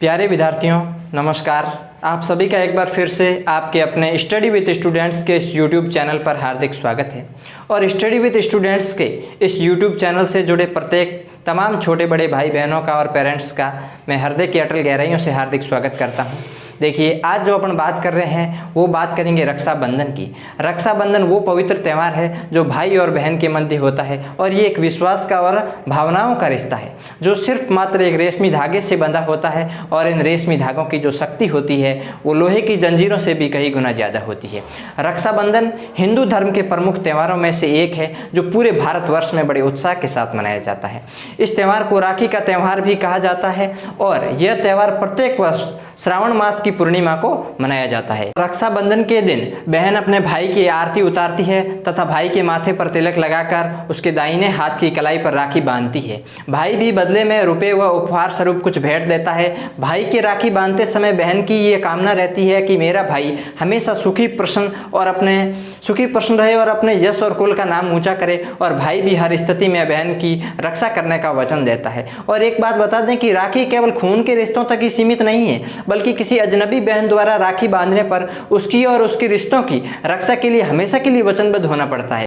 प्यारे विद्यार्थियों नमस्कार। आप सभी का एक बार फिर से आपके अपने स्टडी विद स्टूडेंट्स के इस यूट्यूब चैनल पर हार्दिक स्वागत है। और स्टडी विद स्टूडेंट्स के इस यूट्यूब चैनल से जुड़े प्रत्येक तमाम छोटे बड़े भाई बहनों का और पेरेंट्स का मैं हृदय की अटल गहराइयों से हार्दिक स्वागत करता हूँ। देखिए, आज जो अपन बात कर रहे हैं वो बात करेंगे रक्षाबंधन की। रक्षाबंधन वो पवित्र त्यौहार है जो भाई और बहन के मध्य होता है और ये एक विश्वास का और भावनाओं का रिश्ता है जो सिर्फ मात्र एक रेशमी धागे से बंधा होता है। और इन रेशमी धागों की जो शक्ति होती है वो लोहे की जंजीरों से भी कई गुना ज़्यादा होती है। रक्षाबंधन हिंदू धर्म के प्रमुख त्योहारों में से एक है जो पूरे भारतवर्ष में बड़े उत्साह के साथ मनाया जाता है। इस त्यौहार को राखी का त्यौहार भी कहा जाता है और यह त्यौहार प्रत्येक वर्ष श्रावण मास की पूर्णिमा को मनाया जाता है। रक्षाबंधन के दिन बहन अपने भाई की आरती उतारती है तथा भाई के माथे पर तिलक लगाकर उसके दाहिने हाथ की कलाई पर राखी बांधती है। भाई भी बदले में रुपए व उपहार स्वरूप कुछ भेंट देता है। भाई की राखी बांधते समय बहन की ये कामना रहती है कि मेरा भाई हमेशा सुखी प्रसन्न रहे और अपने यश और कुल का नाम ऊंचा करे। और भाई भी हर स्थिति में बहन की रक्षा करने का वचन देता है। और एक बात बता दें कि राखी केवल खून के रिश्तों तक ही सीमित नहीं है, बल्कि किसी अजनबी बहन द्वारा राखी बांधने पर उसकी और उसके रिश्तों की रक्षा के लिए हमेशा के लिए वचनबद्ध होना पड़ता है।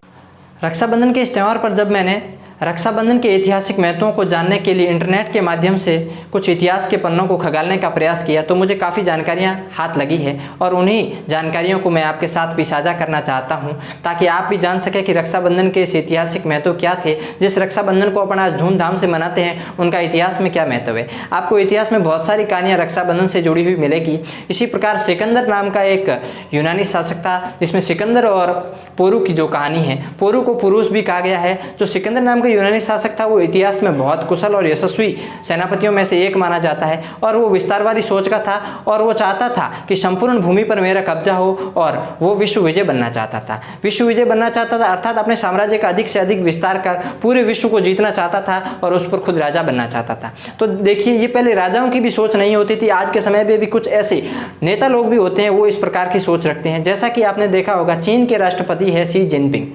रक्षाबंधन के इस त्यौहार पर जब मैंने रक्षाबंधन के ऐतिहासिक महत्वों को जानने के लिए इंटरनेट के माध्यम से कुछ इतिहास के पन्नों को खंगालने का प्रयास किया तो मुझे काफ़ी जानकारियां हाथ लगी है और उन्हीं जानकारियों को मैं आपके साथ भी साझा करना चाहता हूं ताकि आप भी जान सकें कि रक्षाबंधन के इस ऐतिहासिक महत्व क्या थे। जिस रक्षाबंधन को अपन आज धूमधाम से मनाते हैं उनका इतिहास में क्या महत्व है। आपको इतिहास में बहुत सारी कहानियाँ रक्षाबंधन से जुड़ी हुई मिलेगी। इसी प्रकार सिकंदर नाम का एक यूनानी शासक था जिसमें सिकंदर और पोरू की जो कहानी है, पोरू को पुरुष भी कहा गया है। जो सिकंदर नाम यूनानी शासक था वो इतिहास में बहुत कुशल और यशस्वी सेनापतियों में से एक माना जाता है और वो विस्तारवादी सोच का था और वो चाहता था कि संपूर्ण भूमि पर मेरा कब्जा हो और वो विश्व विजय बनना चाहता था। विश्व विजय बनना चाहता था अर्थात अपने साम्राज्य का अधिक से अधिक विस्तार कर पूरे विश्व को जीतना चाहता था और उस पर खुद राजा बनना चाहता था। तो देखिए, ये पहले राजाओं की भी सोच नहीं होती थी। आज के समय में भी कुछ ऐसे नेता लोग भी होते हैं वो इस प्रकार की सोच रखते हैं। जैसा कि आपने देखा होगा, चीन के राष्ट्रपति है शी जिनपिंग।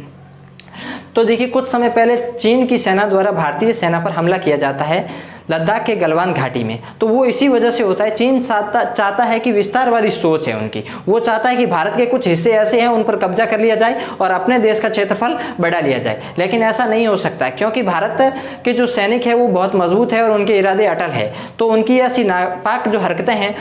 तो देखिए, कुछ समय पहले चीन की सेना द्वारा भारतीय सेना पर हमला किया जाता है लद्दाख के गलवान घाटी में। तो वो इसी वजह से होता है, चीन चाहता है कि विस्तारवादी सोच है उनकी, वो चाहता है कि भारत के कुछ हिस्से ऐसे हैं उन पर कब्जा कर लिया जाए और अपने देश का क्षेत्रफल बढ़ा लिया जाए। लेकिन ऐसा नहीं हो सकता क्योंकि भारत के जो सैनिक है वो बहुत मजबूत है और उनके इरादे अटल है। तो उनकी ऐसी नापाक जो हरकतें हैं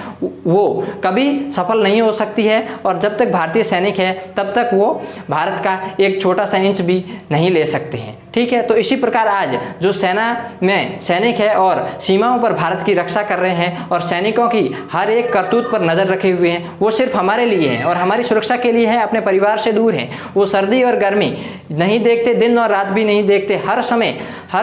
वो कभी सफल नहीं हो सकती है और जब तक भारतीय सैनिक है तब तक वो भारत का एक छोटा सा इंच भी नहीं ले सकते हैं। ठीक है, तो इसी प्रकार आज जो सेना में सैनिक है और सीमाओं पर भारत की रक्षा कर रहे हैं और सैनिकों की हर एक करतूत पर नजर रखे हुए हैं, वो सिर्फ हमारे लिए हैं और हमारी सुरक्षा के लिए हैं, अपने परिवार से दूर हैं। वो सर्दी और गर्मी नहीं देखते, दिन और रात भी नहीं देखते, हर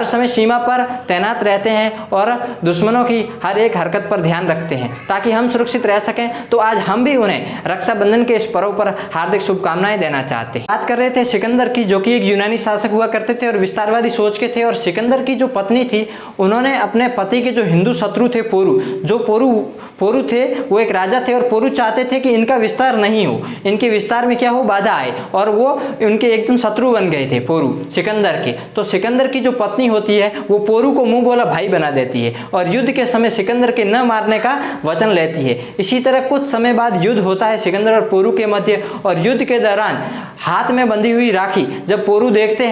समय सीमा पर तैनात रहते हैं और दुश्मनों की हर एक हरकत पर ध्यान रखते हैं ताकि हम सुरक्षित रह सकें। तो आज हम भी उन्हें रक्षाबंधन के इस पर्व पर हार्दिक शुभकामनाएं देना चाहते हैं। बात कर रहे थे सिकंदर की, जो कि एक यूनानी शासक हुआ करते थे और विस्तारवादी सोच के थे। और सिकंदर की जो पत्नी थी उन्होंने अपने पति के जो हिंदू शत्रु थे पोरू थे, वो एक राजा थे और पोरू चाहते थे कि इनका विस्तार नहीं हो, इनके विस्तार में क्या हो, बाधा आए, और वो उनके एकदम शत्रु बन गए थे पोरू सिकंदर के। तो सिकंदर की जो पत्नी होती है वो पोरू को मुंह बोला भाई बना देती है और युद्ध के समय सिकंदर के न मारने का वचन लेती है। इसी तरह कुछ समय बाद युद्ध होता है सिकंदर और पोरू के मध्य और युद्ध के दौरान हाथ में बंधी हुई राखी जब पोरू देखते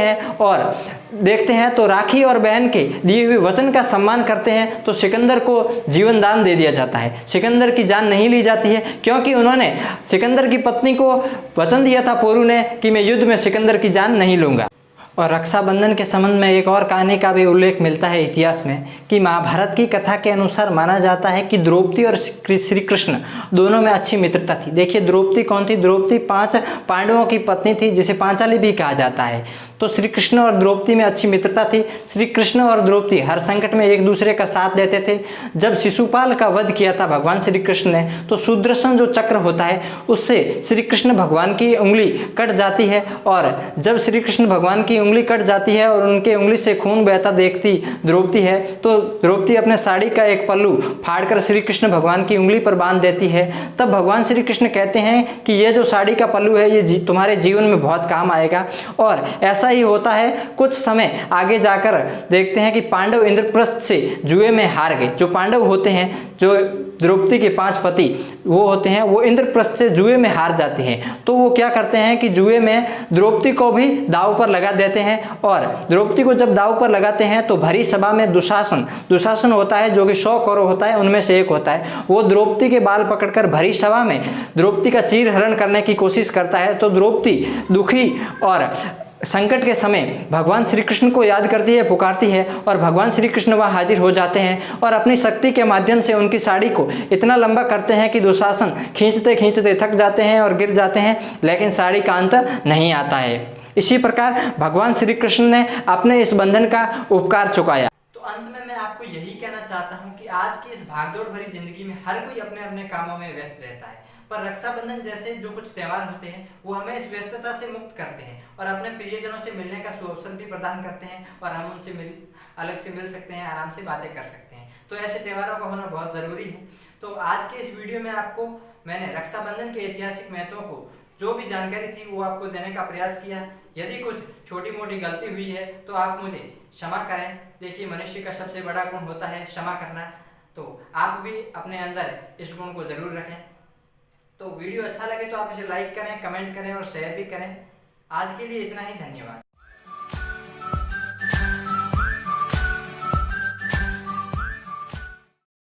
हैं तो राखी और बहन के दिए हुए वचन का सम्मान करते हैं तो सिकंदर को जीवन दान दे दिया जाता है। सिकंदर की जान नहीं ली जाती है क्योंकि उन्होंने सिकंदर की पत्नी को वचन दिया था पोरू ने कि मैं युद्ध में सिकंदर की जान नहीं लूंगा। और रक्षाबंधन के संबंध में एक और कहानी का भी उल्लेख मिलता है इतिहास में कि महाभारत की कथा के अनुसार माना जाता है कि द्रौपदी और श्री कृष्ण दोनों में अच्छी मित्रता थी। देखिए, द्रौपदी कौन थी? द्रौपदी 5 पांडवों की पत्नी थी जिसे पांचाली भी कहा जाता है। तो श्री कृष्ण और द्रौपदी में अच्छी मित्रता थी। श्री कृष्ण और द्रौपदी हर संकट में एक दूसरे का साथ देते थे। जब शिशुपाल का वध किया था भगवान श्री कृष्ण ने तो सुदर्शन जो चक्र होता है उससे श्री कृष्ण भगवान की उंगली कट जाती है और जब श्री कृष्ण भगवान की उंगली कट जाती है और उनके उंगली से खून बहता देखती द्रौपदी है तो द्रौपदी अपने साड़ी का एक पल्लू फाड़कर श्री कृष्ण भगवान की उंगली पर बांध देती है। तब भगवान श्री कृष्ण कहते हैं कि ये जो साड़ी का पल्लू है ये तुम्हारे जीवन में बहुत काम आएगा और ऐसा ऐसा ही होता है। कुछ समय आगे जाकर देखते हैं कि पांडव इंद्रप्रस्थ से जुए में हार गए। जो पांडव होते हैं, जो द्रौपदी के 5 पति वो होते हैं, वो इंद्रप्रस्थ से जुए में हार जाते हैं। तो वो क्या करते हैं कि जुए में द्रौपदी को भी दांव पर लगा देते हैं। और द्रौपदी को जब दांव पर लगाते हैं तो भरी सभा में दुशासन होता है, जो कि 100 कौरव होता है, उनमें से एक होता है। वो द्रौपदी के बाल पकड़कर भरी सभा में द्रौपदी का चीर हरण करने की कोशिश करता है। तो द्रौपदी दुखी और संकट के समय भगवान श्री कृष्ण को याद करती है, पुकारती है, और भगवान श्री कृष्ण वहाँ हाजिर हो जाते हैं और अपनी शक्ति के माध्यम से उनकी साड़ी को इतना लंबा करते हैं कि दुशासन खींचते खींचते थक जाते हैं और गिर जाते हैं, लेकिन साड़ी का अंतर नहीं आता है। इसी प्रकार भगवान श्री कृष्ण ने अपने इस बंधन का उपकार चुकाया। तो अंत में मैं आपको यही कहना चाहता हूँ कि आज की इस भागदौड़ भरी जिंदगी में हर कोई अपने अपने कामों में व्यस्त रहता है, पर रक्षाबंधन जैसे जो कुछ त्यौहार होते हैं वो हमें इस व्यस्तता से मुक्त करते हैं और अपने प्रियजनों से मिलने का सुअवसर भी प्रदान करते हैं, और हम उनसे अलग से मिल सकते हैं, आराम से बातें कर सकते हैं। तो ऐसे त्योहारों का होना बहुत ज़रूरी है। तो आज के इस वीडियो में आपको मैंने रक्षाबंधन के ऐतिहासिक महत्व को जो भी जानकारी थी वो आपको देने का प्रयास किया। यदि कुछ छोटी मोटी गलती हुई है तो आप मुझे क्षमा करें। देखिए, मनुष्य का सबसे बड़ा गुण होता है क्षमा करना, तो आप भी अपने अंदर इस गुण को जरूर रखें। तो वीडियो अच्छा लगे तो आप इसे लाइक करें, कमेंट करें और शेयर भी करें। आज के लिए इतना ही, धन्यवाद।